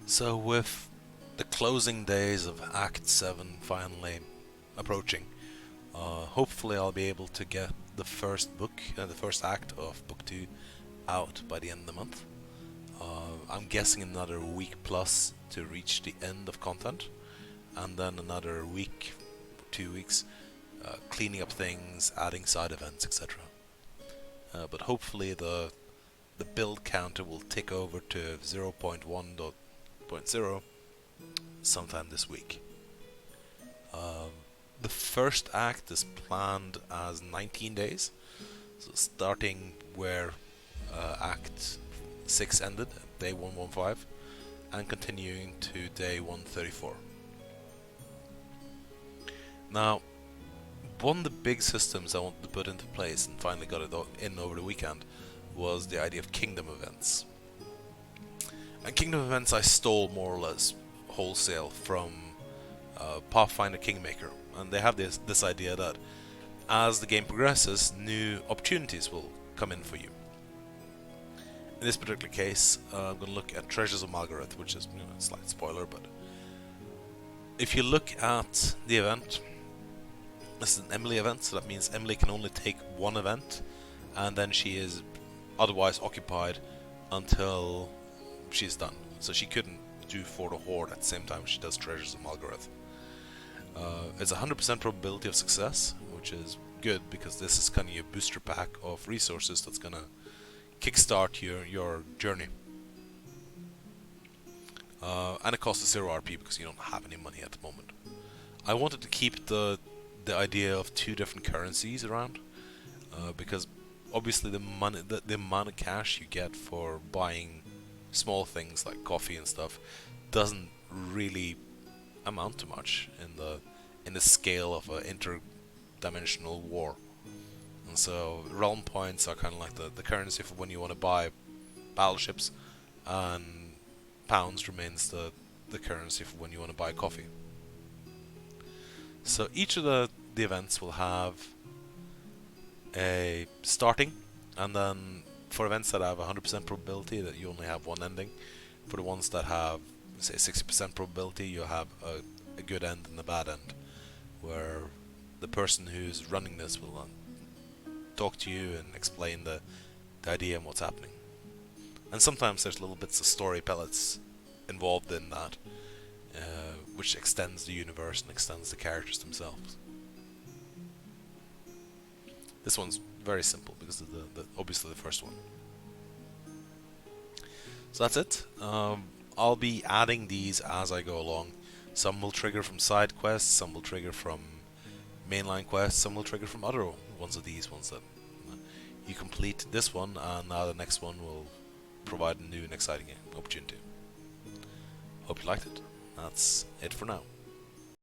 So, with the closing days of Act 7 finally approaching, hopefully I'll be able to get the first book, the first act of Book 2 out by the end of the month. I'm guessing another week plus to reach the end of content, and then another week, 2 weeks, cleaning up things, adding side events, etc. But hopefully the build counter will tick over to 0.1.0 sometime this week. Um, the first act is planned as 19 days, so starting where Act 6 ended, day 115, and continuing to day 134. Now, one of the big systems I wanted to put into place and finally got it in over the weekend was the idea of kingdom events. And kingdom events I stole more or less wholesale from Pathfinder Kingmaker, and they have this idea that as the game progresses, new opportunities will come in for you. In this particular case, I'm going to look at Treasures of Malgareth, which is a slight spoiler, but if you look at the event, this is an Emily event, so that means Emily can only take one event, and then she is otherwise occupied until she's done. So she couldn't do For the Horde at the same time she does Treasures of Malgareth. It's a 100% probability of success, which is good because this is kind of your booster pack of resources that's gonna kickstart your journey. And it costs 0 RP because you don't have any money at the moment. I wanted to keep the idea of 2 different currencies around, because obviously the amount of cash you get for buying small things like coffee and stuff doesn't really amount to much in the scale of an interdimensional war. And so realm points are kind of like the currency for when you want to buy battleships, and pounds remains the currency for when you want to buy coffee. So each of the events will have a starting, and then for events that have 100% probability that you only have one ending. For the ones that have, say, 60% probability, you have a good end and a bad end, where the person who's running this will talk to you and explain the idea and what's happening. And sometimes there's little bits of story pellets involved in that, which extends the universe and extends the characters themselves. This one's very simple because of obviously the first one. So that's it. I'll be adding these as I go along. Some will trigger from side quests, some will trigger from mainline quests, some will trigger from other ones of these ones that you complete this one, and now the next one will provide a new and exciting opportunity. Hope you liked it. That's it for now.